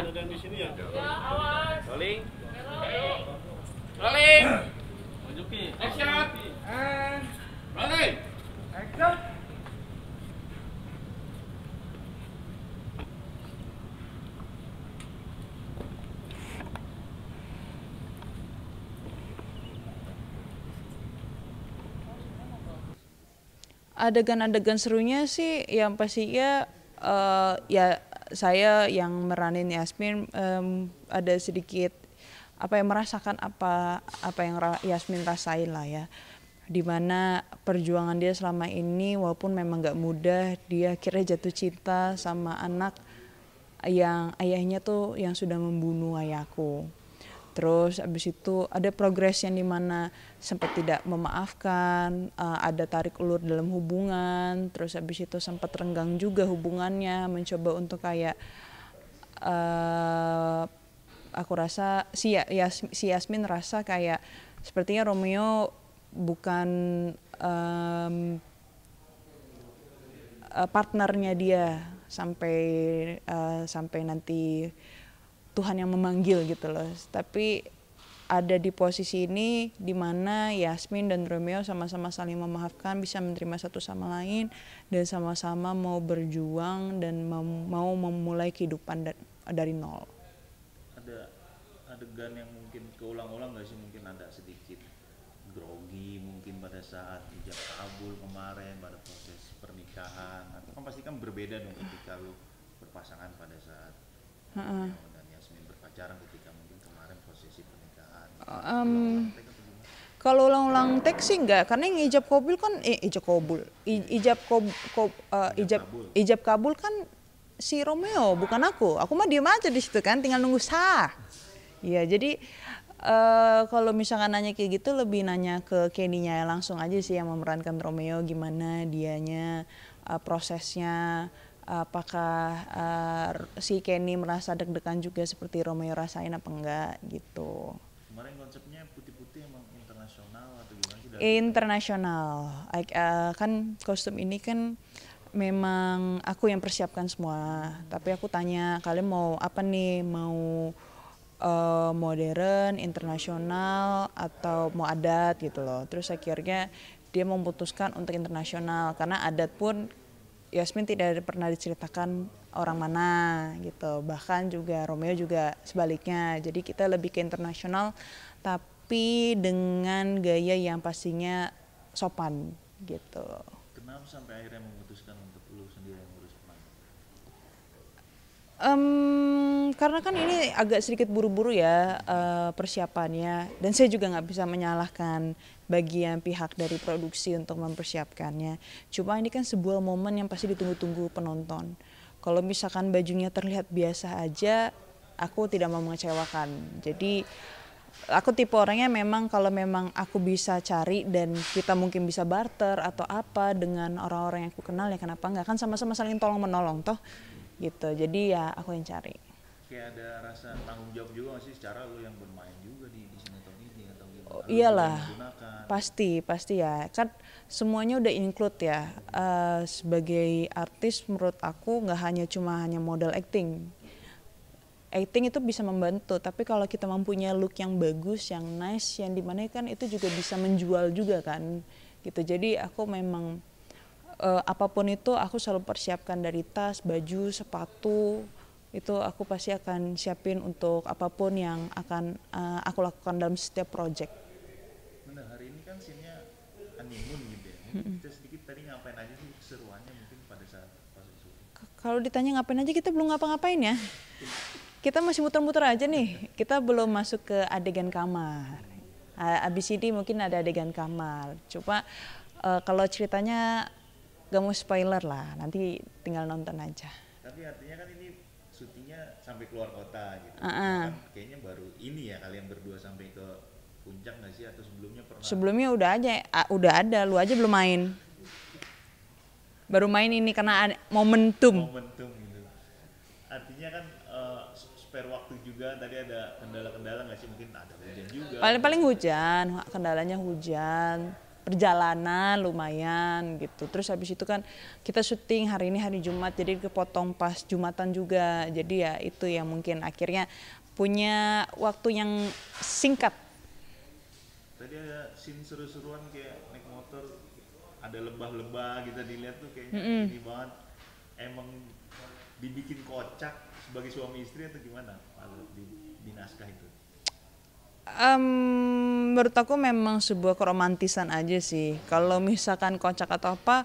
aman. Di sini ya. Rolling. Rolling. Action. And Rolling. action. Adegan-adegan serunya sih yang pastinya ya saya yang meranin Yasmin ada sedikit merasakan apa yang Yasmin rasain lah ya, dimana perjuangan dia selama ini walaupun memang gak mudah, dia akhirnya jatuh cinta sama anak yang ayahnya tuh yang sudah membunuh ayahku. Terus abis itu ada progres yang dimana sempat tidak memaafkan, ada tarik ulur dalam hubungan, terus abis itu sempat renggang juga hubungannya, mencoba untuk kayak aku rasa si Yasmin rasa kayak sepertinya Romeo bukan partnernya dia sampai nanti Tuhan yang memanggil gitu loh. Tapi ada di posisi ini di mana Yasmin dan Romeo sama-sama saling memaafkan, bisa menerima satu sama lain dan sama-sama mau berjuang dan mau memulai kehidupan dari nol. Ada adegan yang mungkin keulang-ulang nggak sih? Mungkin ada sedikit grogi mungkin pada saat ijab kabul kemarin pada proses pernikahan, atau kan pasti kan berbeda dong ketika lu berpasangan pada saat dan Yasmin berpacaran ketika mungkin kemarin prosesi pernikahan. Kalau ulang-ulang teks sih enggak, karena yang ijab kabul kan si Romeo bukan aku mah diem aja di situ kan, tinggal nunggu sah. Ya jadi kalau misalkan nanya kayak gitu lebih nanya ke Kenny-nya langsung aja sih yang memerankan Romeo, gimana dianya prosesnya, apakah si Kenny merasa deg-degan juga seperti Romeo rasain apa enggak gitu. Kemarin konsepnya putih-putih emang internasional atau gimana sih? Internasional, kan kostum ini kan memang aku yang persiapkan semua, tapi aku tanya kalian mau apa nih, mau modern, internasional, atau mau adat gitu loh. Terus akhirnya dia memutuskan untuk internasional karena adat pun Yasmin tidak pernah diceritakan orang mana gitu. Bahkan juga Romeo juga sebaliknya. Jadi kita lebih ke internasional tapi dengan gaya yang pastinya sopan gitu. Kenapa sampai akhirnya memutuskan untuk lu sendiri yang ngurus peran? Karena kan ini agak sedikit buru-buru ya persiapannya, dan saya juga nggak bisa menyalahkan bagian pihak dari produksi untuk mempersiapkannya. Cuma ini kan sebuah momen yang pasti ditunggu-tunggu penonton. Kalau misalkan bajunya terlihat biasa aja, aku tidak mau mengecewakan. Jadi aku tipe orangnya memang kalau memang aku bisa cari dan kita mungkin bisa barter atau apa dengan orang-orang yang aku kenal, ya kenapa enggak, kan sama-sama saling tolong menolong toh gitu. Jadi ya aku yang cari. Kayak ada rasa tanggung jawab juga nggak sih secara lu yang bermain juga di sinetron ini atau gimana? Oh, iyalah, pasti ya, kan semuanya udah include ya. Sebagai artis menurut aku nggak hanya modal acting itu bisa membantu, tapi kalau kita mempunyai look yang bagus, yang nice, yang dimana kan itu juga bisa menjual juga kan gitu. Jadi aku memang apapun itu aku selalu persiapkan dari tas, baju, sepatu, itu aku pasti akan siapin untuk apapun yang akan aku lakukan dalam setiap project. Benar, hari ini kan scene-nya honeymoon gitu ya. Kita sedikit tadi ngapain aja sih keseruannya mungkin pada saat proses syuting? Kalau ditanya ngapain aja, kita belum ngapa-ngapain ya. Kita masih muter-muter aja nih. Kita belum masuk ke adegan kamar. Abis ini mungkin ada adegan kamar. Coba kalau ceritanya gak mau spoiler lah, nanti tinggal nonton aja. Tapi artinya kan ini syutingnya sampai keluar kota gitu. Kan kayaknya baru ini ya kalian berdua sampai ke puncak nggak sih, atau sebelumnya pernah? Sebelumnya udah ada, lu aja belum main. Baru main ini karena momentum gitu. Artinya kan spare waktu juga, tadi ada kendala-kendala nggak sih, mungkin ada hujan juga? Paling hujan, kendalanya hujan. perjalanan lumayan gitu. Terus habis itu kan kita syuting hari ini hari Jumat, jadi kepotong pas Jumatan juga. Jadi ya itu yang mungkin akhirnya punya waktu yang singkat. Tadi ada scene seru-seruan kayak naik motor, ada lembah-lembah kita dilihat tuh kayaknya ini banget. Emang dibikin kocak sebagai suami istri atau gimana kalau di naskah itu? Menurut aku memang sebuah keromantisan aja sih. Kalau misalkan kocak atau apa,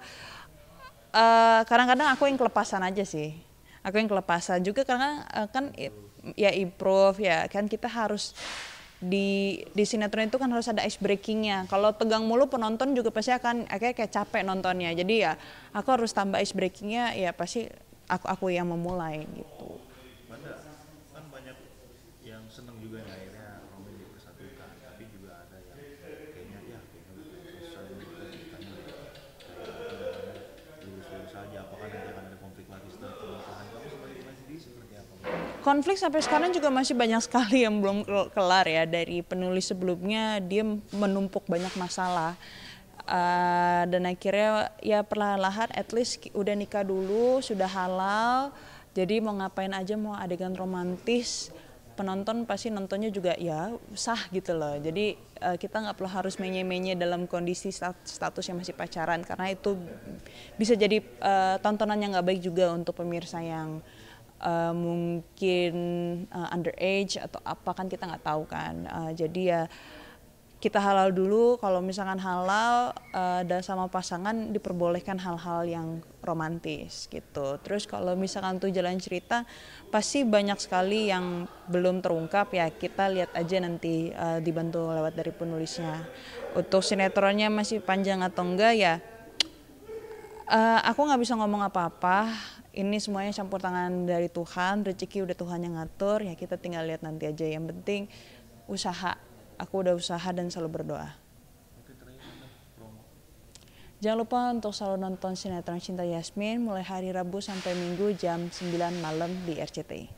kadang-kadang aku yang kelepasan aja sih. Aku yang kelepasan juga karena kan ya improve ya kan, kita harus di sinetron itu kan harus ada ice breakingnya. Kalau tegang mulu penonton juga pasti akan kayak capek nontonnya. Jadi ya aku harus tambah ice breakingnya, ya pasti aku yang memulai gitu. Kan banyak yang seneng juga nih akhirnya Romi dipersatukan, tapi juga ada yang kayaknya udah selesai ceritanya, lurus-lurus saja. Apakah nanti akan ada konflik lagi setelah pernikahan? Kamu sebagai pemain sendiri seperti apa? Konflik sampai sekarang juga masih banyak sekali yang belum kelar ya. Dari penulis sebelumnya dia menumpuk banyak masalah. Dan akhirnya ya perlahan-lahan at least udah nikah dulu, sudah halal, jadi mau ngapain aja, mau adegan romantis penonton pasti nontonnya juga ya sah gitu loh. Jadi kita nggak perlu harus menye-menye dalam kondisi status yang masih pacaran, karena itu bisa jadi tontonan yang nggak baik juga untuk pemirsa yang mungkin underage atau apa, kan kita nggak tahu kan. Jadi ya kita halal dulu, kalau misalkan halal dan sama pasangan diperbolehkan hal-hal yang romantis gitu. Terus kalau misalkan tuh jalan cerita pasti banyak sekali yang belum terungkap, ya kita lihat aja nanti dibantu lewat dari penulisnya. Untuk sinetronnya masih panjang atau enggak ya aku nggak bisa ngomong apa-apa. Ini semuanya campur tangan dari Tuhan, rezeki udah Tuhan yang ngatur, ya kita tinggal lihat nanti aja. Yang penting usaha. Aku udah usaha dan selalu berdoa. Jangan lupa untuk selalu nonton sinetron Cinta Yasmin mulai hari Rabu sampai Minggu jam 9 malam di RCTI.